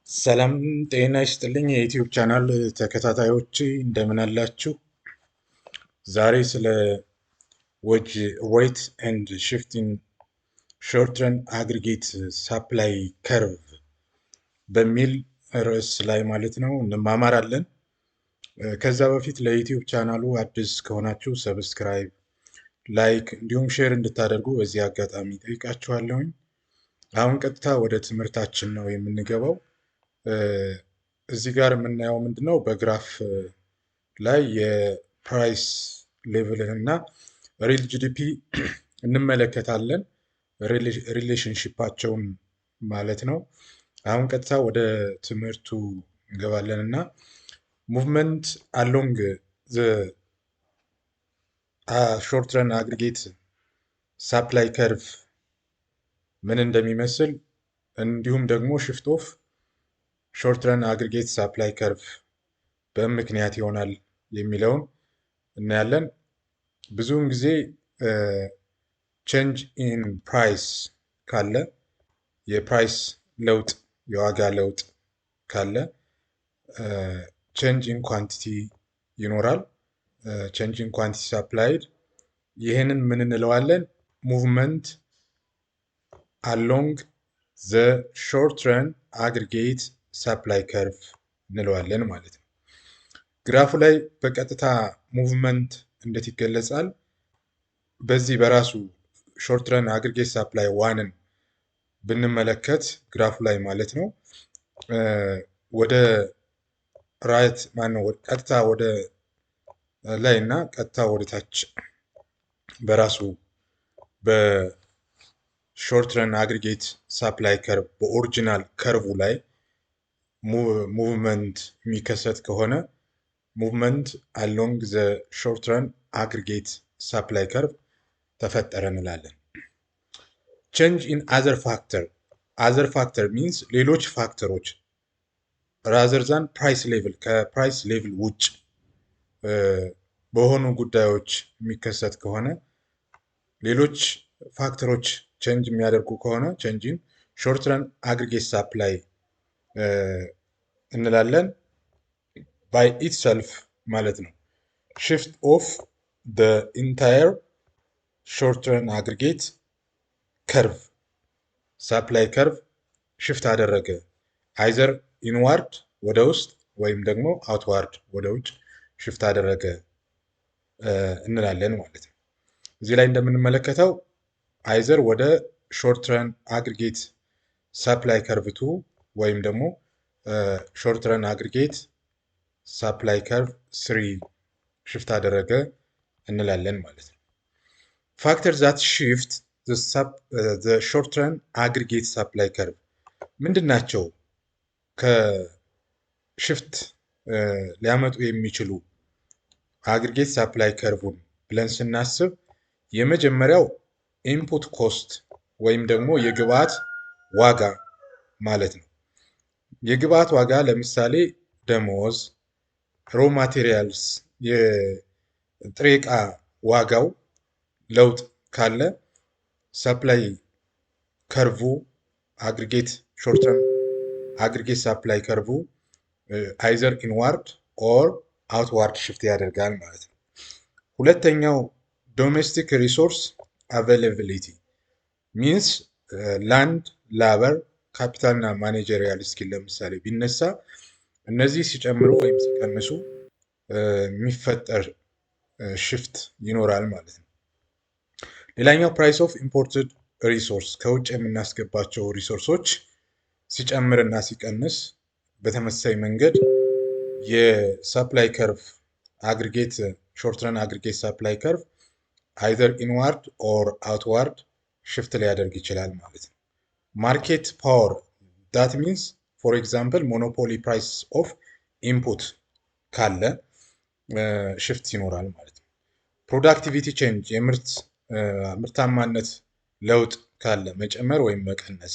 ሰላም ጤና ይስጥልኝ የዩቲዩብ ቻናል ተከታታዮች እንደምን አላችሁ? ዛሬ ስለ ዌጅ ሬት ኤንድ ሽፍቲንግ ሾርት ረን አግሪጌት ሳፕላይ ከርቭ በሚል ርዕስ ላይ ማለት ነው እንማማራለን። ከዛ በፊት ለዩቲዩብ ቻናሉ አዲስ ከሆናችሁ ሰብስክራይብ፣ ላይክ እንዲሁም ሼር እንድታደርጉ በዚህ አጋጣሚ ጠይቃችኋለሁኝ። አሁን ቀጥታ ወደ ትምህርታችን ነው የምንገባው። እዚህ ጋር የምናየው ምንድነው በግራፍ ላይ የፕራይስ ሌቭልን እና ሪል ጂዲፒ እንመለከታለን፣ ሪሌሽንሽፓቸውን ማለት ነው። አሁን ቀጥታ ወደ ትምህርቱ እንገባለን እና ሙቭመንት አሎንግ ዘ ሾርት ረን አግሪጌት ሳፕላይ ከርቭ ምን እንደሚመስል እንዲሁም ደግሞ ሽፍት ኦፍ ሾርት ረን አግሪጌት ሳፕላይ ከርቭ በምክንያት ይሆናል የሚለውን እናያለን። ብዙውን ጊዜ ቼንጅ ኢን ፕራይስ ካለ የፕራይስ ለውጥ የዋጋ ለውጥ ካለ ቼንጅ ኢን ኳንቲቲ ይኖራል። ቼንጅ ኢን ኳንቲቲ ሳፕላይድ ይህንን ምን እንለዋለን? ሙቭመንት አሎንግ ዘ ሾርት ረን አግሪጌት ሳፕላይ ከርቭ እንለዋለን ማለት ነው። ግራፉ ላይ በቀጥታ ሙቭመንት እንዴት ይገለጻል? በዚህ በራሱ ሾርት ረን አግሪጌት ሳፕላይ ዋንን ብንመለከት ግራፉ ላይ ማለት ነው ወደ ራይት ማነው ቀጥታ ወደ ላይ እና ቀጥታ ወደ ታች በራሱ በሾርት ረን አግሪጌት ሳፕላይ ከርቭ በኦሪጂናል ከርቡ ላይ ሙቭመንት የሚከሰት ከሆነ ሙቭመንት አሎንግ ዘ ሾርት ረን አግሪጌት ሳፕላይ ከርቭ ተፈጠረ እንላለን። ቼንጅ ኢን አዘር ፋክተር ሚንስ ሌሎች ፋክተሮች ራዘር ዛን ፕራይስ ሌቭል ከፕራይስ ሌቭል ውጭ በሆኑ ጉዳዮች የሚከሰት ከሆነ ሌሎች ፋክተሮች ቼንጅ የሚያደርጉ ከሆነ ቼንጅ ኢን ሾርት ረን አግሪጌት ሳፕላይ እንላለን። ባይ ኢትሰልፍ ማለት ነው። ሽፍት ኦፍ ደ ኢንታየር ሾርት ረን አግሪጌት ከርቭ ሳፕላይ ከርቭ ሽፍት አደረገ አይዘር ኢንዋርድ ወደ ውስጥ ወይም ደግሞ አውትዋርድ ወደ ውጭ ሽፍት አደረገ እንላለን ማለት ነው። እዚህ ላይ እንደምንመለከተው አይዘር ወደ ሾርት ረን አግሪጌት ሳፕላይ ከርቭ ቱ ወይም ደግሞ ሾርት ረን አግሪጌት ሳፕላይ ከርቭ ስሪ ሽፍት አደረገ እንላለን ማለት ነው። ፋክተር ዛት ሽፍት ዘ ሾርት ረን አግሪጌት ሳፕላይ ከርቭ ምንድን ናቸው? ከሽፍት ሊያመጡ የሚችሉ አግሪጌት ሳፕላይ ከርቭን ብለን ስናስብ የመጀመሪያው ኢንፑት ኮስት ወይም ደግሞ የግብአት ዋጋ ማለት ነው። የግብአት ዋጋ ለምሳሌ ደሞዝ፣ ሮ ማቴሪያልስ የጥሬ ዕቃ ዋጋው ለውጥ ካለ ሳፕላይ ከርቭ አግሪጌት ሾርት ረን አግሪጌት ሳፕላይ ከርቭ አይዘር ኢንዋርድ ኦር አውትዋርድ ሽፍት ያደርጋል ማለት ነው። ሁለተኛው ዶሜስቲክ ሪሶርስ አቬይላቢሊቲ ሚንስ ላንድ፣ ላበር፣ ካፒታል እና ማኔጀሪያል ስኪል ለምሳሌ ቢነሳ እነዚህ ሲጨምሩ ወይም ሲቀንሱ የሚፈጠር ሽፍት ይኖራል ማለት ነው። ሌላኛው ፕራይስ ኦፍ ኢምፖርትድ ሪሶርስ ከውጭ የምናስገባቸው ሪሶርሶች ሲጨምር እና ሲቀንስ በተመሳሳይ መንገድ የሳፕላይ ከርቭ አግሪጌት ሾርት ረን አግሪጌት ሳፕላይ ከርቭ አይዘር ኢንዋርድ ኦር አውትዋርድ ሽፍት ሊያደርግ ይችላል ማለት ነው። ማርኬት ፓወር ዳት ሚንስ ፎር ኤግዛምፕል ሞኖፖሊ ፕራይስ ኦፍ ኢንፑት ካለ ሽፍት ይኖራል ማለት ነው። ፕሮዳክቲቪቲ ቼንጅ የምርታማነት ለውጥ ካለ መጨመር ወይም መቀነስ፣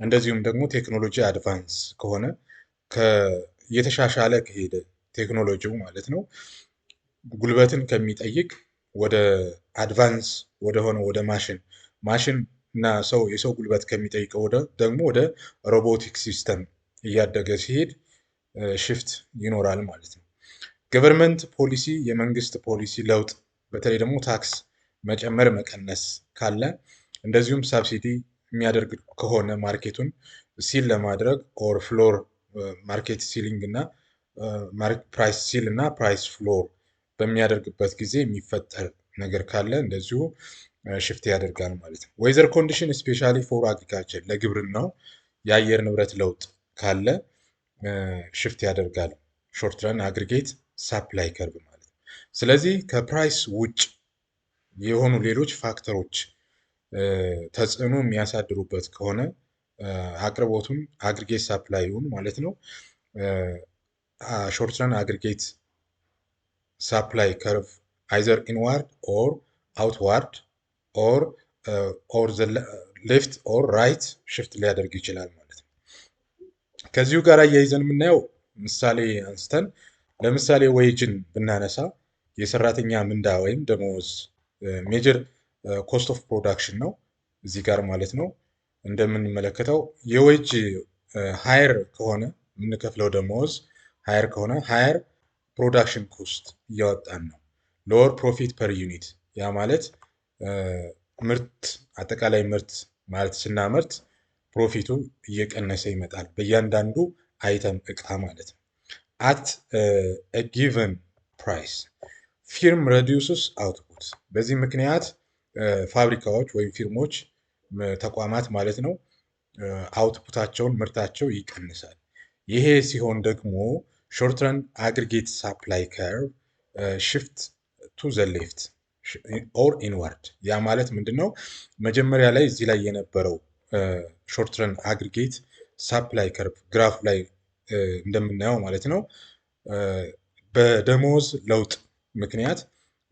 እንደዚሁም ደግሞ ቴክኖሎጂ አድቫንስ ከሆነ እየተሻሻለ ከሄደ ቴክኖሎጂው ማለት ነው ጉልበትን ከሚጠይቅ ወደ አድቫንስ ወደሆነ ወደ ማሽን እና የሰው ጉልበት ከሚጠይቀው ደግሞ ወደ ሮቦቲክ ሲስተም እያደገ ሲሄድ ሽፍት ይኖራል ማለት ነው። ገቨርንመንት ፖሊሲ የመንግስት ፖሊሲ ለውጥ በተለይ ደግሞ ታክስ መጨመር መቀነስ ካለ እንደዚሁም ሳብሲዲ የሚያደርግ ከሆነ ማርኬቱን ሲል ለማድረግ ኦር ፍሎር ማርኬት ሲሊንግ እና ፕራይስ ሲል እና ፕራይስ ፍሎር በሚያደርግበት ጊዜ የሚፈጠር ነገር ካለ እንደዚሁ ሽፍት ያደርጋል ማለት ነው። ዌዘር ኮንዲሽን ስፔሻሊ ፎር አግሪካልቸር ለግብርናው የአየር ንብረት ለውጥ ካለ ሽፍት ያደርጋል ሾርት ረን አግሪጌት ሳፕላይ ከርቭ ማለት ነው። ስለዚህ ከፕራይስ ውጭ የሆኑ ሌሎች ፋክተሮች ተጽዕኖ የሚያሳድሩበት ከሆነ አቅርቦቱን አግሪጌት ሳፕላይውን ማለት ነው ሾርት ረን አግሪጌት ሳፕላይ ከርቭ አይዘር ኢንዋርድ ኦር አውትዋርድ ኦር ሌፍት ኦር ራይት ሽፍት ሊያደርግ ይችላል ማለት ነው። ከዚሁ ጋር አያይዘን የምናየው ምሳሌ አንስተን ለምሳሌ ዌጅን ብናነሳ የሰራተኛ ምንዳ ወይም ደሞዝ ሜጀር ኮስት ኦፍ ፕሮዳክሽን ነው እዚህ ጋር ማለት ነው። እንደምንመለከተው የዌጅ ሃየር ከሆነ የምንከፍለው ደሞዝ ሃየር ከሆነ ሃየር ፕሮዳክሽን ኮስት እያወጣን ነው። ሎወር ፕሮፊት ፐር ዩኒት ያ ማለት ምርት አጠቃላይ ምርት ማለት ስናመርት ፕሮፊቱ እየቀነሰ ይመጣል በእያንዳንዱ አይተም እቃ ማለት ነው። አት ጊቨን ፕራይስ ፊርም ሬዲዩስስ አውትፑት በዚህ ምክንያት ፋብሪካዎች ወይም ፊርሞች ተቋማት ማለት ነው አውትፑታቸውን ምርታቸው ይቀንሳል። ይሄ ሲሆን ደግሞ ሾርት ረን አግሪጌት ሳፕላይ ከርቭ ሽፍት ቱ ዘ ሌፍት ኦር ኢንዋርድ ያ ማለት ምንድነው? መጀመሪያ ላይ እዚህ ላይ የነበረው ሾርት ረን አግሪጌት ሳፕላይ ከርቭ ግራፍ ላይ እንደምናየው ማለት ነው በደሞዝ ለውጥ ምክንያት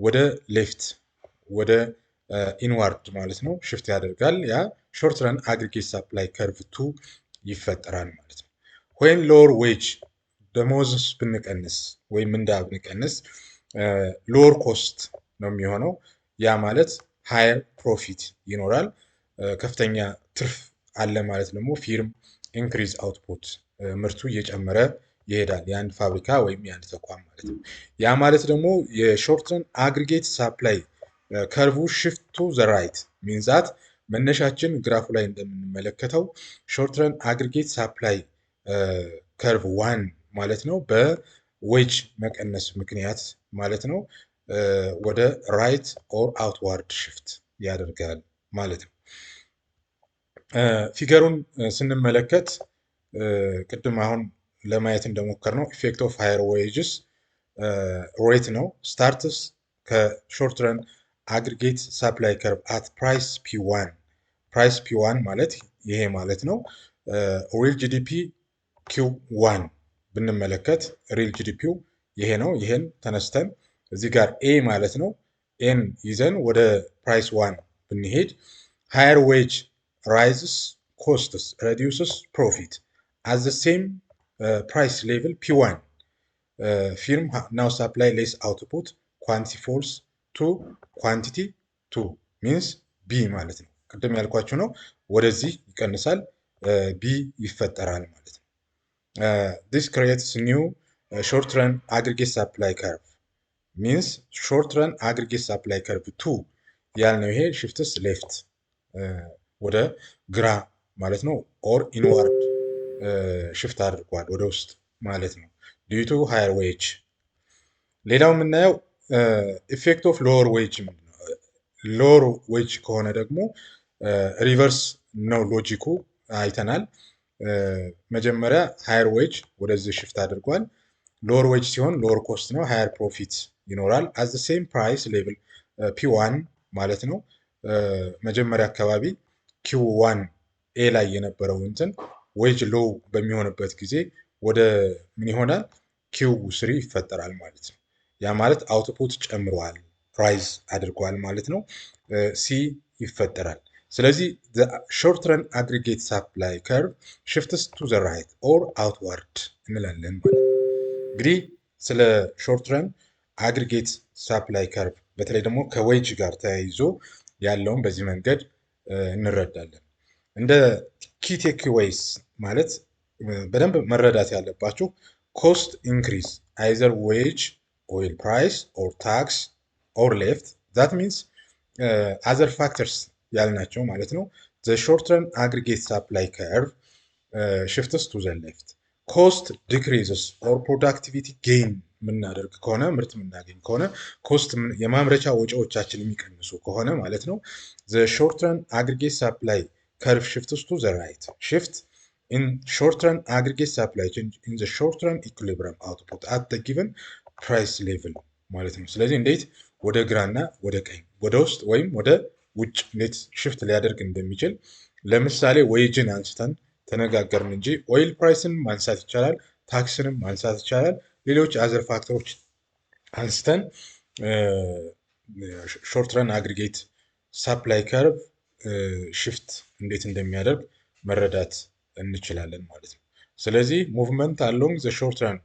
ወደ ሌፍት ወደ ኢንዋርድ ማለት ነው ሽፍት ያደርጋል። ያ ሾርት ረን አግሪጌት ሳፕላይ ከርቭ ቱ ይፈጠራል ማለት ነው። ወይም ሎወር ዌጅ ደሞዝ ብንቀንስ ወይም ምንዳ ብንቀንስ ሎወር ኮስት ነው የሚሆነው። ያ ማለት ሃየር ፕሮፊት ይኖራል፣ ከፍተኛ ትርፍ አለ ማለት ደግሞ ፊርም ኢንክሪዝ አውትፑት ምርቱ እየጨመረ ይሄዳል የአንድ ፋብሪካ ወይም የአንድ ተቋም ማለት ነው። ያ ማለት ደግሞ የሾርት ረን አግሪጌት ሳፕላይ ከርቡ ሽፍት ቱ ዘ ራይት ሚንዛት መነሻችን ግራፉ ላይ እንደምንመለከተው ሾርት ረን አግሪጌት ሳፕላይ ከርቭ ዋን ማለት ነው በዌጅ መቀነስ ምክንያት ማለት ነው ወደ ራይት ኦር አውትዋርድ ሽፍት ያደርጋል ማለት ነው። ፊገሩን ስንመለከት ቅድም አሁን ለማየት እንደሞከር ነው ኢፌክት ኦፍ ሃየር ዌጅስ ሬት ነው ስታርትስ ከሾርት ረን አግሪጌት ሳፕላይ ከርቭ አት ፕራይስ ፒ1 ፕራይስ ፒ1 ማለት ይሄ ማለት ነው። ሪል ጂዲፒ ኪው1 ብንመለከት ሪል ጂዲፒው ይሄ ነው። ይሄን ተነስተን እዚህ ጋር ኤ ማለት ነው ኤን ይዘን ወደ ፕራይስ ዋን ብንሄድ ሃየር ዌጅ ራይዝስ ኮስትስ ሬዲዩስስ ፕሮፊት አት ዘ ሴም ፕራይስ ሌቭል ፒ1 ፊርም ናው ሳፕላይ ሌስ አውትፑት ኳንቲቲ ፎልስ ቱ ኳንቲቲ ቱ ሚንስ ቢ ማለት ነው። ቅድም ያልኳችሁ ነው ወደዚህ ይቀንሳል ቢ ይፈጠራል ማለት ነው። this creates new short run aggregate supply curve means short run aggregate supply curve 2 ያልነው ይሄ ሽፍትስ ሌፍት ወደ ግራ ማለት ነው ኦር ኢንዋርድ ሽፍት አድርጓል ወደ ውስጥ ማለት ነው due to higher wage። ሌላው የምናየው ኢፌክት ኦፍ ሎወር ዌጅ ሎወር ዌጅ ከሆነ ደግሞ ሪቨርስ ነው ሎጂኩ አይተናል። መጀመሪያ ሃየር ዌጅ ወደዚህ ሽፍት አድርጓል። ሎወር ዌጅ ሲሆን ሎወር ኮስት ነው ሃየር ፕሮፊት ይኖራል። አት ዘ ሴም ፕራይስ ሌቭል ፒ1 ማለት ነው መጀመሪያ አካባቢ ኪው1 ኤ ላይ የነበረው እንትን ዌጅ ሎው በሚሆንበት ጊዜ ወደ ምን ይሆናል ኪው3 ይፈጠራል ማለት ነው። ያ ማለት አውትፑት ጨምሯል ራይዝ አድርጓል ማለት ነው። ሲ ይፈጠራል። ስለዚህ ሾርት ረን አግሪጌት ሳፕላይ ከርቭ ሽፍትስ ቱ ዘ ራይት ኦር አውትዋርድ እንላለን ማለት ነው። እንግዲህ ስለ ሾርት ረን አግሪጌት ሳፕላይ ከርቭ በተለይ ደግሞ ከዌጅ ጋር ተያይዞ ያለውን በዚህ መንገድ እንረዳለን። እንደ ኪ ቴክዌይስ ማለት በደንብ መረዳት ያለባችሁ ኮስት ኢንክሪዝ አይዘር ዌጅ ኦይል ፕራይስ ኦር ታክስ ኦር ሌፍት ዛት ሚንስ አዘር ፋክተርስ ያልናቸው ማለት ነው። ዘ ሾርት ተርም አግሪጌት ሳፕላይ ከርቭ ሽፍትስ ቱ ዘ ሌፍት ኮስት ዲክሪዝስ ኦር ፕሮዳክቲቪቲ ጌን የምናደርግ ከሆነ ምርት የምናገኝ ከሆነ ኮስት የማምረቻ ወጪዎቻችን የሚቀንሱ ከሆነ ማለት ነው። ዘ ሾርት ተርም አግሪጌት ሳፕላይ ከርቭ ሽፍትስ ቱ ዘ ራይት ሽፍት ኢን ሾርት ተርም አግሪጌት ሳፕላይ ኢን ዘ ሾርት ተርም ኢኩሊብሪየም አውትፑት አት ዘ ጊቨን ፕራይስ ሌቭል ማለት ነው። ስለዚህ እንዴት ወደ ግራና ወደ ቀኝ ወደ ውስጥ ወይም ወደ ውጭ እንዴት ሽፍት ሊያደርግ እንደሚችል ለምሳሌ ዌጅን አንስተን ተነጋገርን እንጂ ኦይል ፕራይስን ማንሳት ይቻላል፣ ታክስንም ማንሳት ይቻላል። ሌሎች አዘር ፋክተሮች አንስተን ሾርት ረን አግሪጌት ሳፕላይ ከርቭ ሽፍት እንዴት እንደሚያደርግ መረዳት እንችላለን ማለት ነው። ስለዚህ ሙቭመንት አሎንግ ዘ ሾርት ረን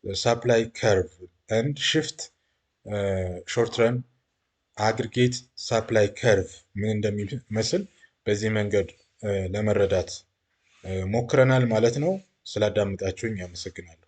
ሳፕላይ ከርቭ ኤንድ ሽፍት ሾርት ረን አግሪጌት ሳፕላይ ከርቭ ምን እንደሚመስል በዚህ መንገድ ለመረዳት ሞክረናል ማለት ነው። ስላዳመጣችሁኝ አመሰግናለሁ።